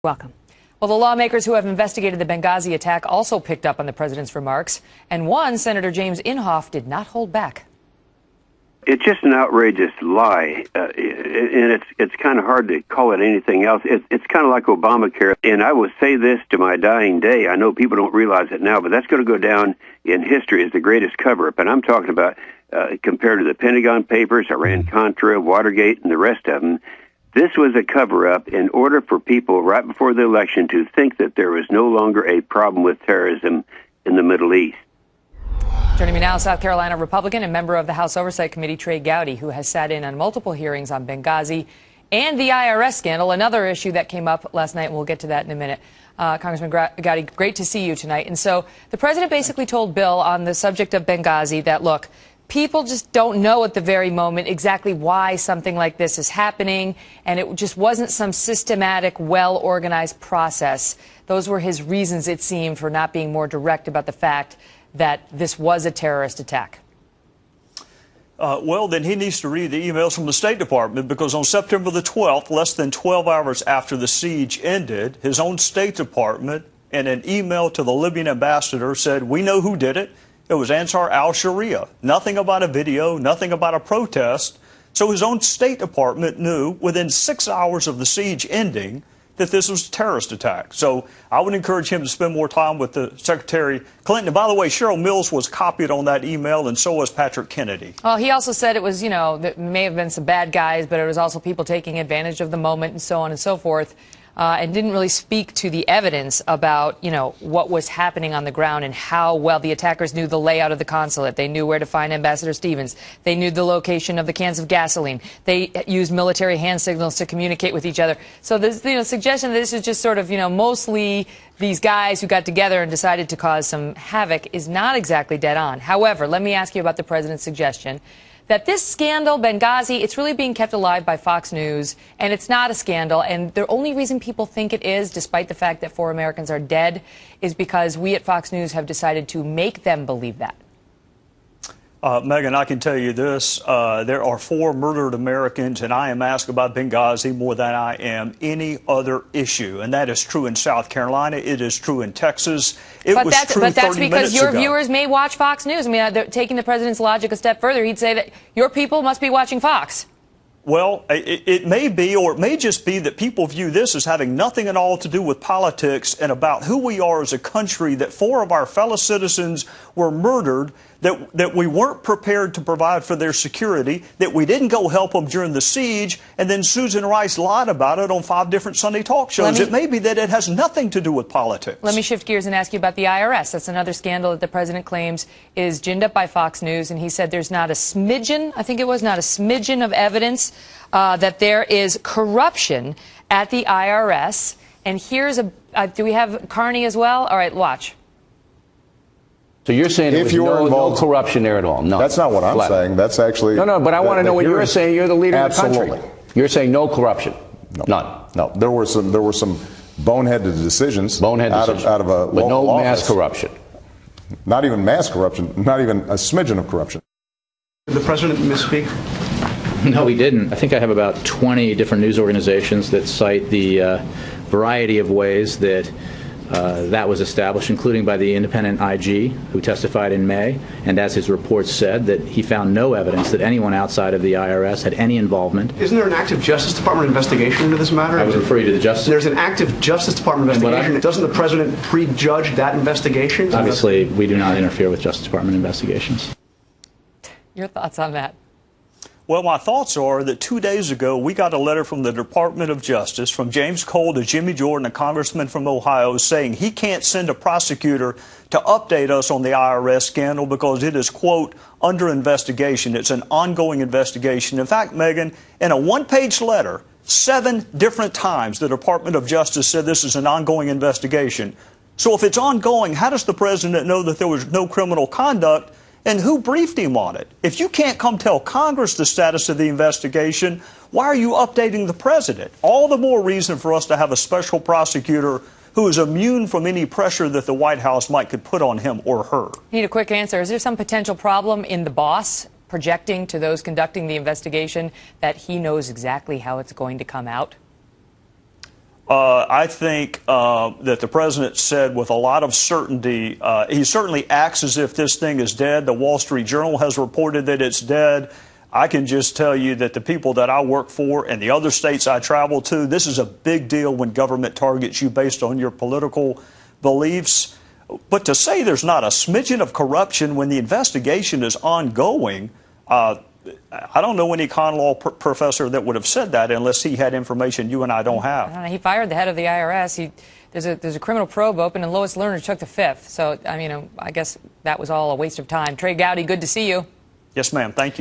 Welcome. Well, the lawmakers who have investigated the Benghazi attack also picked up on the president's remarks, and one, Senator James Inhofe, did not hold back. It's just an outrageous lie, and it's kind of hard to call it anything else. It's kind of like Obamacare, and I will say this to my dying day. I know people don't realize it now, but that's going to go down in history as the greatest cover-up, and I'm talking about compared to the Pentagon Papers, Iran-Contra, Watergate, and the rest of them. This was a cover-up in order for people right before the election to think that there was no longer a problem with terrorism in the Middle East. Joining me now, South Carolina Republican and member of the House Oversight Committee, Trey Gowdy, who has sat in on multiple hearings on Benghazi and the IRS scandal, another issue that came up last night, and we'll get to that in a minute. Congressman Gowdy, great to see you tonight. And so the president basically told Bill on the subject of Benghazi that, look, people just don't know at the very moment exactly why something like this is happening, and it just wasn't some systematic, well-organized process. Those were his reasons, it seemed, for not being more direct about the fact that this was a terrorist attack. Well, then he needs to read the emails from the State Department, because on September the 12th, less than 12 hours after the siege ended, his own State Department, in an email to the Libyan ambassador, said, "We know who did it. It was Ansar al-Sharia." Nothing about a video, nothing about a protest. So his own State Department knew within 6 hours of the siege ending that this was a terrorist attack. So I would encourage him to spend more time with the Secretary Clinton. And by the way, Cheryl Mills was copied on that email, and so was Patrick Kennedy. Well, he also said it was, you know, there may have been some bad guys, but it was also people taking advantage of the moment and so on and so forth. And didn't really speak to the evidence about, you know, what was happening on the ground and how well the attackers knew the layout of the consulate. They knew where to find Ambassador Stevens. They knew the location of the cans of gasoline. They used military hand signals to communicate with each other. So the suggestion that this is just sort of, you know, mostly these guys who got together and decided to cause some havoc is not exactly dead on. However, let me ask you about the president's suggestion that this scandal, Benghazi, it's really being kept alive by Fox News, and it's not a scandal. And the only reason people think it is, despite the fact that 4 Americans are dead, is because we at Fox News have decided to make them believe that. Megan, I can tell you this. There are 4 murdered Americans, and I am asked about Benghazi more than I am any other issue. And that is true in South Carolina. It is true in Texas. But that's because your viewers may watch Fox News. I mean, they're taking the president's logic a step further. He'd say that your people must be watching Fox. Well, it may be, or it may just be that people view this as having nothing at all to do with politics and about who we are as a country, that 4 of our fellow citizens were murdered, that we weren't prepared to provide for their security, that we didn't go help them during the siege, and then Susan Rice lied about it on 5 different Sunday talk shows. It may be that it has nothing to do with politics. Let me shift gears and ask you about the IRS. That's another scandal that the president claims is ginned up by Fox News, and he said there's not a smidgen, I think it was, not a smidgen of evidence that there is corruption at the IRS. And here's a, do we have Carney as well? All right, watch. So you're saying if no corruption there at all? No. That's not what I'm saying. That's actually... No, but I want to know what you're saying. You're the leader of the country. You're saying no corruption? No. None? No. There were some boneheaded decisions out of a but no office. Mass corruption? Not even mass corruption. Not even a smidgen of corruption. Did the president misspeak? No, he didn't. I think I have about 20 different news organizations that cite the variety of ways that that was established, including by the independent IG who testified in May, and as his report said, that he found no evidence that anyone outside of the IRS had any involvement. Isn't there an active Justice Department investigation into this matter? I would refer you to the Justice. There's an active Justice Department investigation. Doesn't the president prejudge that investigation? Obviously, we do not interfere with Justice Department investigations. Your thoughts on that? Well, my thoughts are that 2 days ago, we got a letter from the Department of Justice, from James Cole to Jimmy Jordan, a congressman from Ohio, saying he can't send a prosecutor to update us on the IRS scandal because it is, quote, under investigation. It's an ongoing investigation. In fact, Megan, in a 1-page letter, 7 different times the Department of Justice said this is an ongoing investigation. So if it's ongoing, how does the president know that there was no criminal conduct? And who briefed him on it? If you can't come tell Congress the status of the investigation, why are you updating the president? All the more reason for us to have a special prosecutor who is immune from any pressure that the White House might could put on him or her. Need a quick answer. Is there some potential problem in the boss projecting to those conducting the investigation that he knows exactly how it's going to come out? I think that the president said with a lot of certainty, he certainly acts as if this thing is dead. The Wall Street Journal has reported that it's dead. I can just tell you that the people that I work for and the other states I travel to, this is a big deal when government targets you based on your political beliefs. But to say there's not a smidgen of corruption when the investigation is ongoing, I don't know any con law professor that would have said that unless he had information you and I don't have. I don't know. He fired the head of the IRS. There's a criminal probe open, and Lois Lerner took the fifth. So, I mean, I guess that was all a waste of time. Trey Gowdy, good to see you. Yes, ma'am. Thank you.